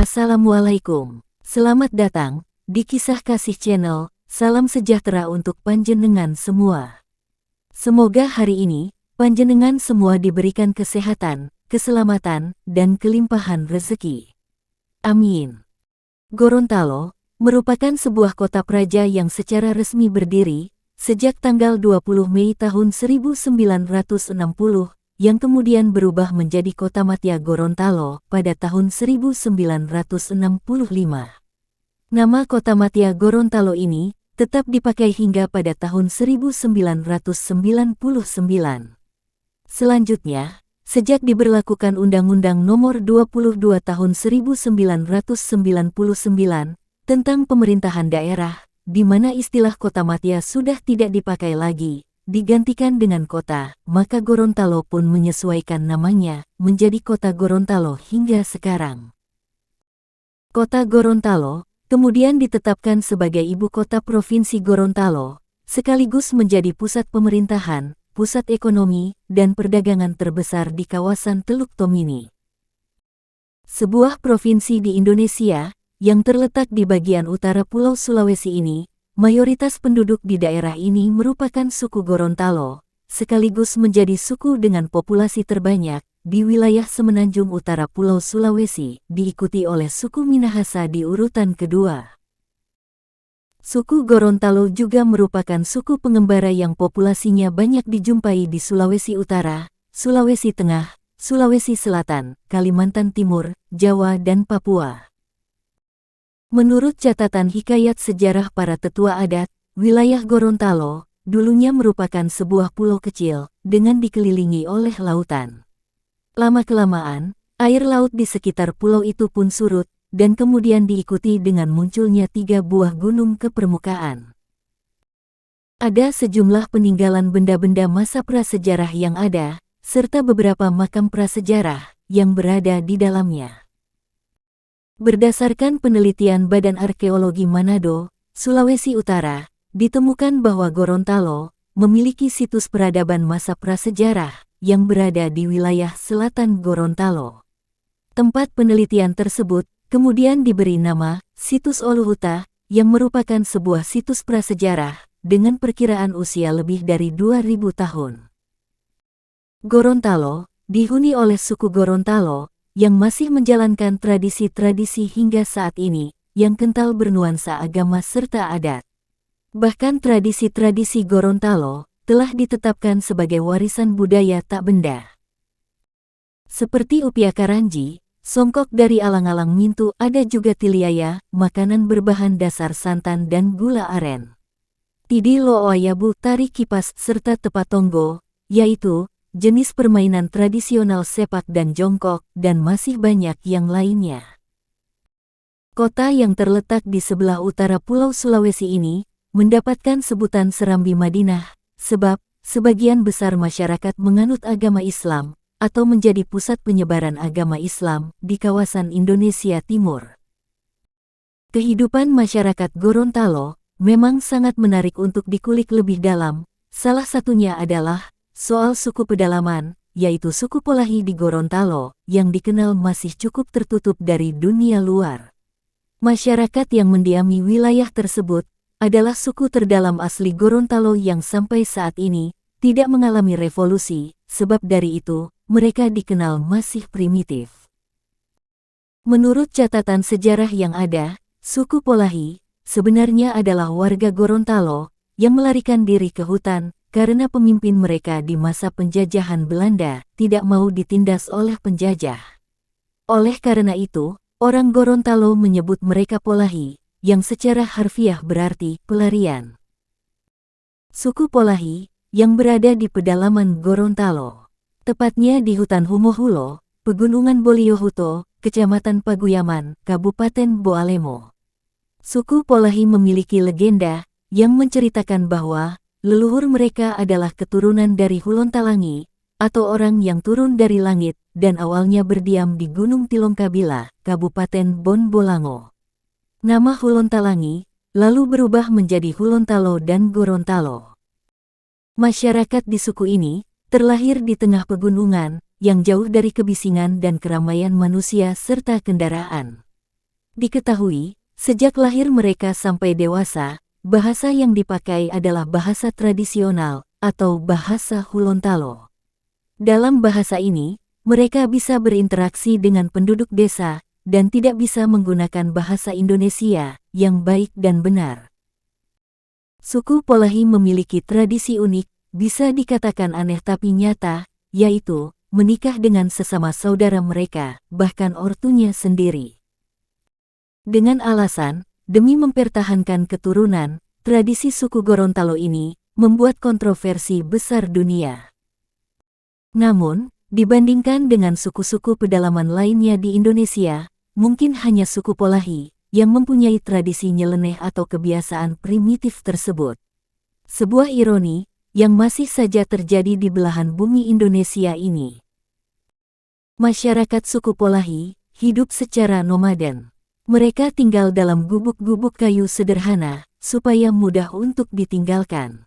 Assalamualaikum. Selamat datang di Kisah Kasih Channel. Salam sejahtera untuk panjenengan semua. Semoga hari ini panjenengan semua diberikan kesehatan, keselamatan, dan kelimpahan rezeki. Amin. Gorontalo merupakan sebuah kota praja yang secara resmi berdiri sejak tanggal 20 Mei tahun 1960, yang kemudian berubah menjadi Kota Madya Gorontalo pada tahun 1965. Nama Kota Madya Gorontalo ini tetap dipakai hingga pada tahun 1999. Selanjutnya, sejak diberlakukan Undang-Undang Nomor 22 Tahun 1999 tentang pemerintahan daerah, di mana istilah Kota Madya sudah tidak dipakai lagi, digantikan dengan kota, maka Gorontalo pun menyesuaikan namanya menjadi Kota Gorontalo hingga sekarang. Kota Gorontalo kemudian ditetapkan sebagai ibu kota Provinsi Gorontalo, sekaligus menjadi pusat pemerintahan, pusat ekonomi, dan perdagangan terbesar di kawasan Teluk Tomini. Sebuah provinsi di Indonesia yang terletak di bagian utara Pulau Sulawesi ini, mayoritas penduduk di daerah ini merupakan suku Gorontalo, sekaligus menjadi suku dengan populasi terbanyak di wilayah semenanjung utara Pulau Sulawesi, diikuti oleh suku Minahasa di urutan kedua. Suku Gorontalo juga merupakan suku pengembara yang populasinya banyak dijumpai di Sulawesi Utara, Sulawesi Tengah, Sulawesi Selatan, Kalimantan Timur, Jawa, dan Papua. Menurut catatan hikayat sejarah para tetua adat, wilayah Gorontalo dulunya merupakan sebuah pulau kecil dengan dikelilingi oleh lautan. Lama-kelamaan, air laut di sekitar pulau itu pun surut, dan kemudian diikuti dengan munculnya 3 buah gunung ke permukaan. Ada sejumlah peninggalan benda-benda masa prasejarah yang ada, serta beberapa makam prasejarah yang berada di dalamnya. Berdasarkan penelitian Badan Arkeologi Manado, Sulawesi Utara, ditemukan bahwa Gorontalo memiliki situs peradaban masa prasejarah yang berada di wilayah selatan Gorontalo. Tempat penelitian tersebut kemudian diberi nama Situs Oluhuta, yang merupakan sebuah situs prasejarah dengan perkiraan usia lebih dari 2000 tahun. Gorontalo dihuni oleh suku Gorontalo yang masih menjalankan tradisi-tradisi hingga saat ini, yang kental bernuansa agama serta adat. Bahkan tradisi-tradisi Gorontalo telah ditetapkan sebagai warisan budaya tak benda. Seperti upiah karanji, songkok dari alang-alang mintu, ada juga tiliaya, makanan berbahan dasar santan dan gula aren. Tidi looayabu, tari kipas, serta tepatonggo, yaitu jenis permainan tradisional sepak dan jongkok, dan masih banyak yang lainnya. Kota yang terletak di sebelah utara Pulau Sulawesi ini mendapatkan sebutan Serambi Madinah, sebab sebagian besar masyarakat menganut agama Islam atau menjadi pusat penyebaran agama Islam di kawasan Indonesia Timur. Kehidupan masyarakat Gorontalo memang sangat menarik untuk dikulik lebih dalam, salah satunya adalah soal suku pedalaman, yaitu suku Polahi di Gorontalo, yang dikenal masih cukup tertutup dari dunia luar. Masyarakat yang mendiami wilayah tersebut adalah suku terdalam asli Gorontalo yang sampai saat ini tidak mengalami revolusi, sebab dari itu mereka dikenal masih primitif. Menurut catatan sejarah yang ada, suku Polahi sebenarnya adalah warga Gorontalo yang melarikan diri ke hutan karena pemimpin mereka di masa penjajahan Belanda tidak mau ditindas oleh penjajah. Oleh karena itu, orang Gorontalo menyebut mereka Polahi, yang secara harfiah berarti pelarian. Suku Polahi yang berada di pedalaman Gorontalo, tepatnya di hutan Humohulo, Pegunungan Boliohuto, Kecamatan Paguyaman, Kabupaten Boalemo. Suku Polahi memiliki legenda yang menceritakan bahwa leluhur mereka adalah keturunan dari Hulontalangi, atau orang yang turun dari langit, dan awalnya berdiam di Gunung Tilongkabila, Kabupaten Bonbolango. Nama Hulontalangi lalu berubah menjadi Hulontalo dan Gorontalo. Masyarakat di suku ini terlahir di tengah pegunungan yang jauh dari kebisingan dan keramaian manusia serta kendaraan. Diketahui, sejak lahir mereka sampai dewasa, bahasa yang dipakai adalah bahasa tradisional atau bahasa Hulontalo. Dalam bahasa ini, mereka bisa berinteraksi dengan penduduk desa dan tidak bisa menggunakan bahasa Indonesia yang baik dan benar. Suku Polahi memiliki tradisi unik, bisa dikatakan aneh tapi nyata, yaitu menikah dengan sesama saudara mereka, bahkan ortunya sendiri. Dengan alasan, demi mempertahankan keturunan, tradisi suku Gorontalo ini membuat kontroversi besar dunia. Namun, dibandingkan dengan suku-suku pedalaman lainnya di Indonesia, mungkin hanya suku Polahi yang mempunyai tradisi nyeleneh atau kebiasaan primitif tersebut. Sebuah ironi yang masih saja terjadi di belahan bumi Indonesia ini. Masyarakat suku Polahi hidup secara nomaden. Mereka tinggal dalam gubuk-gubuk kayu sederhana supaya mudah untuk ditinggalkan.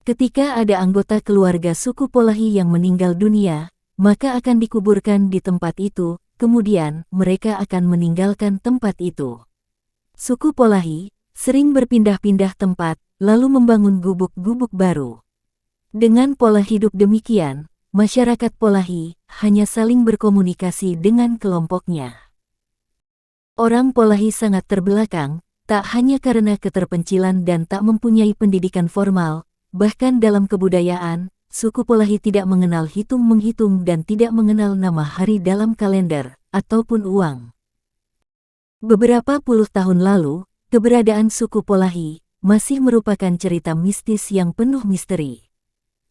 Ketika ada anggota keluarga suku Polahi yang meninggal dunia, maka akan dikuburkan di tempat itu, kemudian mereka akan meninggalkan tempat itu. Suku Polahi sering berpindah-pindah tempat, lalu membangun gubuk-gubuk baru. Dengan pola hidup demikian, masyarakat Polahi hanya saling berkomunikasi dengan kelompoknya. Orang Polahi sangat terbelakang, tak hanya karena keterpencilan dan tak mempunyai pendidikan formal, bahkan dalam kebudayaan, suku Polahi tidak mengenal hitung-menghitung dan tidak mengenal nama hari dalam kalender, ataupun uang. Beberapa puluh tahun lalu, keberadaan suku Polahi masih merupakan cerita mistis yang penuh misteri.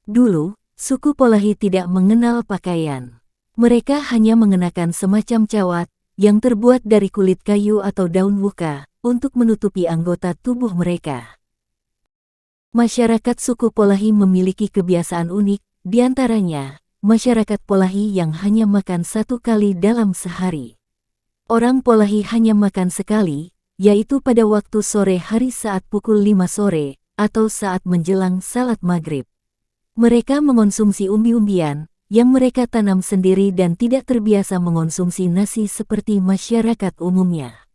Dulu, suku Polahi tidak mengenal pakaian. Mereka hanya mengenakan semacam cawat yang terbuat dari kulit kayu atau daun wuka untuk menutupi anggota tubuh mereka. Masyarakat suku Polahi memiliki kebiasaan unik, diantaranya masyarakat Polahi yang hanya makan 1 kali dalam sehari. Orang Polahi hanya makan sekali, yaitu pada waktu sore hari saat pukul 5 sore atau saat menjelang salat maghrib. Mereka mengonsumsi umbi-umbian yang mereka tanam sendiri dan tidak terbiasa mengonsumsi nasi seperti masyarakat umumnya.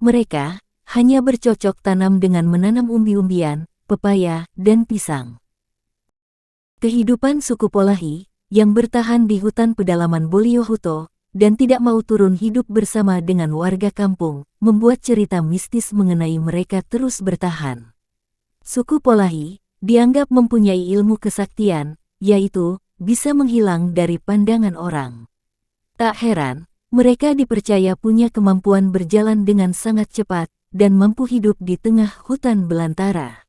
Mereka hanya bercocok tanam dengan menanam umbi-umbian, pepaya, dan pisang. Kehidupan suku Polahi yang bertahan di hutan pedalaman Boliohuto dan tidak mau turun hidup bersama dengan warga kampung membuat cerita mistis mengenai mereka terus bertahan. Suku Polahi dianggap mempunyai ilmu kesaktian, yaitu bisa menghilang dari pandangan orang. Tak heran, mereka dipercaya punya kemampuan berjalan dengan sangat cepat dan mampu hidup di tengah hutan belantara.